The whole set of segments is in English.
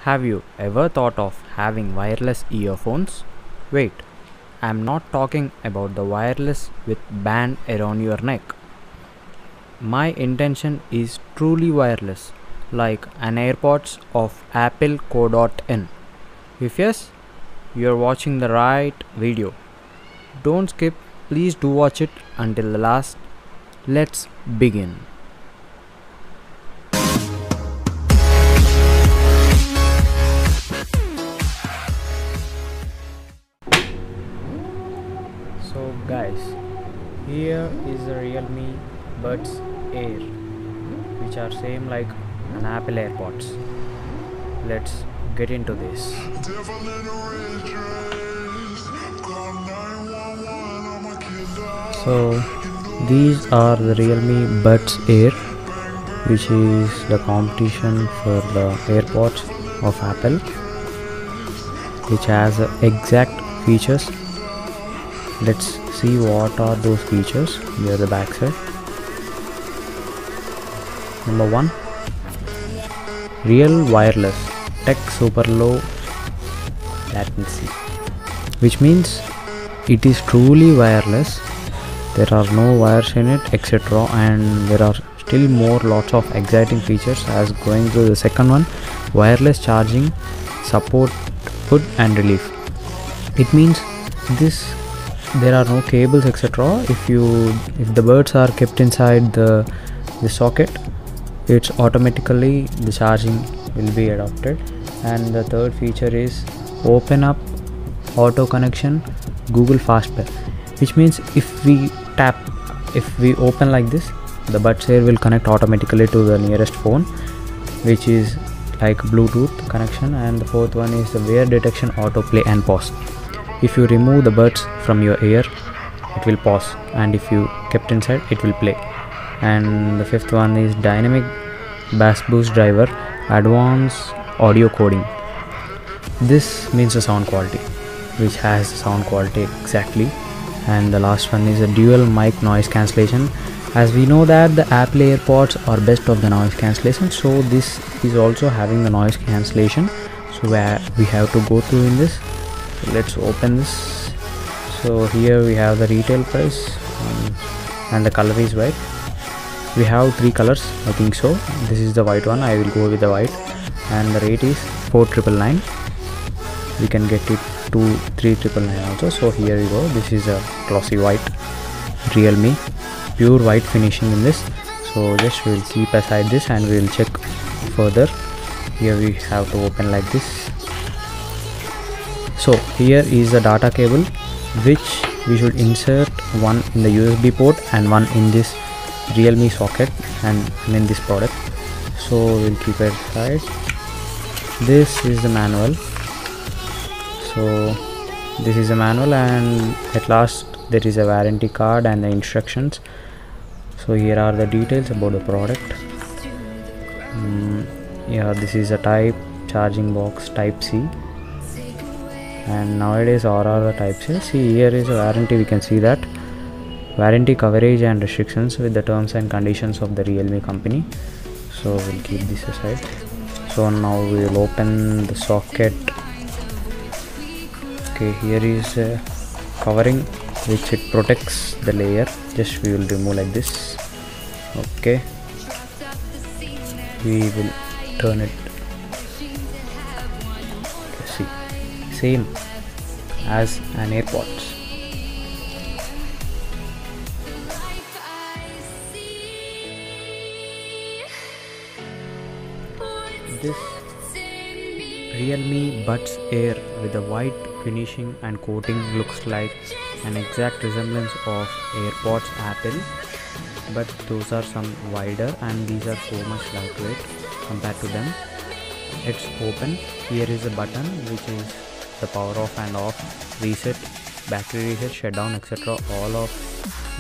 Have you ever thought of having wireless earphones? Wait, I'm not talking about the wireless with band around your neck. My intention is truly wireless, like an AirPods of Apple Co.in. If yes, you're watching the right video. Don't skip, please do watch it until the last. Let's begin. So guys, here is the Realme Buds Air, which are same like an Apple AirPods. Let's get into this. So these are the Realme Buds Air, which is the competition for the AirPods of Apple, which has exact features. Let's see what are those features. Here the back side. Number 1, real wireless tech super low latency, which means it is truly wireless. There are no wires in it, etc., and there are still more lots of exciting features as going to the second one, wireless charging support food and relief. It means this there are no cables, etc. If the buds are kept inside the socket, it's automatically the charging will be adopted. And the third feature is open up auto connection Google Fastpair, which means if we open like this, the Buds Air will connect automatically to the nearest phone, which is like Bluetooth connection. And the fourth one is the wear detection autoplay and pause. If you remove the buds from your ear, it will pause, and if you kept inside, it will play. And the fifth one is dynamic bass boost driver advanced audio coding. This means the sound quality, which has the sound quality exactly. And the last one is a dual mic noise cancellation. As we know that the Apple AirPods are best of the noise cancellation, so this is also having the noise cancellation. So we have to go through in this. So let's open this. So here we have the retail price, and the color is white. We have 3 colors, I think so. This is the white one, I will go with the white. And the rate is 4,999. We can get it to 3,999 also. So here we go. This is a glossy white Realme, pure white finishing in this. So just we will keep aside this and we will check further. Here we have to open like this. So here is the data cable, which we should insert one in the USB port and one in this Realme socket and in this product. So we'll keep it aside. This is the manual. So this is a manual, and at last there is a warranty card and the instructions. So here are the details about the product. Yeah, this is a type charging box type C, and nowadays all are the type C. See, here is a warranty. We can see that warranty coverage and restrictions with the terms and conditions of the Realme company. So we'll keep this aside. So now we will open the socket. Okay, here is a covering which it protects the layer. Just we will remove like this. Okay, we will turn it. See, same as an AirPods. This Realme Buds Air with a white finishing and coating looks like an exact resemblance of AirPods Apple, but those are some wider and these are so much lightweight compared to them. It's open. Here is a button which is the power off and off, reset, battery reset, shutdown, etc. All of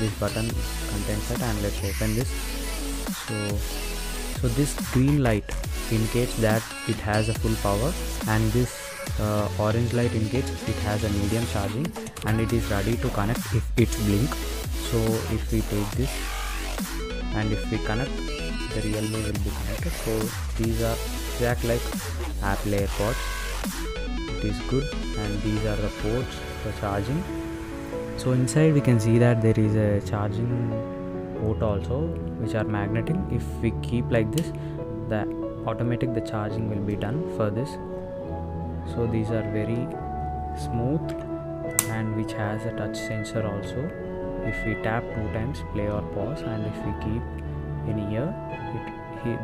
this button contains that. And let's open this. So this green light indicates that it has a full power, and this orange light indicates it has a medium charging and it is ready to connect if it's blink. So if we take this and if we connect, the Realme will be connected. So these are exact like Apple AirPods. It is good, and these are the ports for charging. So inside we can see that there is a charging port also, which are magnetic. If we keep like this, the charging will be done for this. So these are very smooth, and which has a touch sensor also. If we tap 2 times, play or pause, and if we keep in here,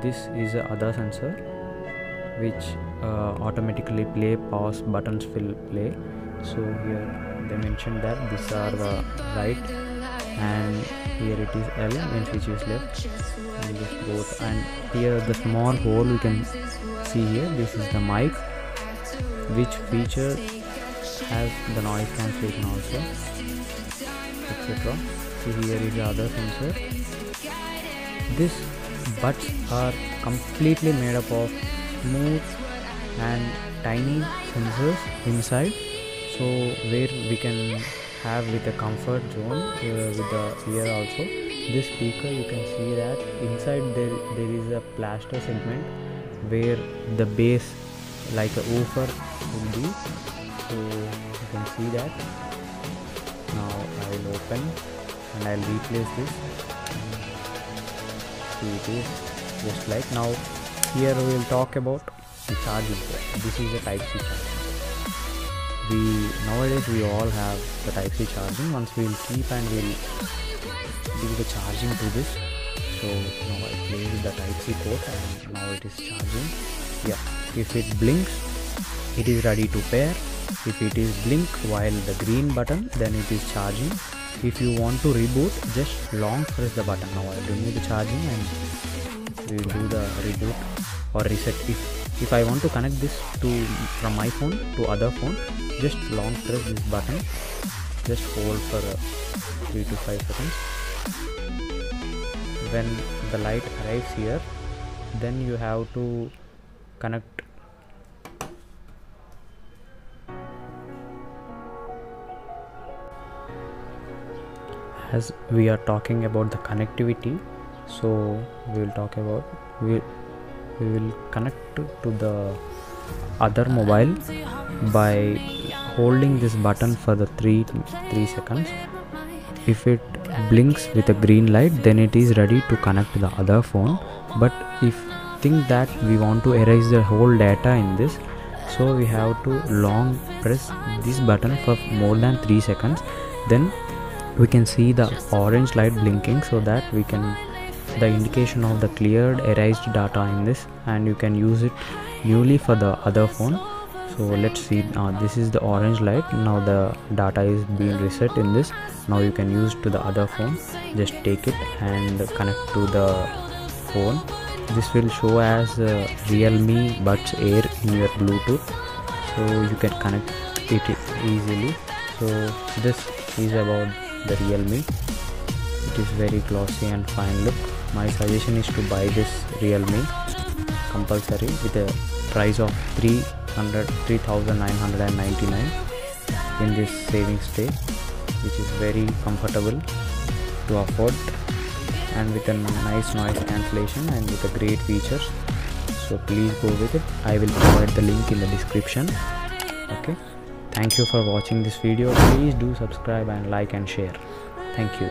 this is the other sensor which automatically play, pause buttons will play. So here they mentioned that these are the right, and here it is L means which is left, and this both. And here the small hole we can see here, this is the mic, which feature has the noise cancellation also, etc. So here is the other sensor. These buds are completely made up of smooth and tiny sensors inside, so where we can have with a comfort zone with the ear also. This speaker, you can see that inside there is a plaster segment where the bass like a woofer will be. So you can see that. Now I will open and I will replace this. See, it is just like. Now here we will talk about the charging port. This is a Type-C charging. Nowadays we all have the Type-C charging. Once we will keep and we will do the charging to this. So now I place the Type-C port and now it is charging. Yeah, if it blinks, it is ready to pair. If it is blink while the green button, then it is charging. If you want to reboot, just long press the button. Now I will remove the charging and we will do the reboot or reset. If I want to connect this from my phone to other phone, just long press this button, just hold for 3 to 5 seconds. When the light arrives here, then you have to connect. As we are talking about the connectivity, so we will talk about we will connect to the other mobile by holding this button for the 3 seconds. If it blinks with a green light, then it is ready to connect to the other phone. But if think that we want to erase the whole data in this, so we have to long press this button for more than 3 seconds. Then we can see the orange light blinking, so that we can the indication of the cleared erased data in this, and you can use it newly for the other phone. So let's see, this is the orange light. Now the data is being reset in this. Now you can use to the other phone. Just take it and connect to the phone. This will show as Realme Buds Air in your Bluetooth, so you can connect it easily. So this is about the Realme. It is very glossy and fine look. My suggestion is to buy this Realme compulsory with a price of 3,999 in this savings day, which is very comfortable to afford, and with a nice noise cancellation and with a great features. So please go with it. I will provide the link in the description. Okay, thank you for watching this video. Please do subscribe and like and share. Thank you.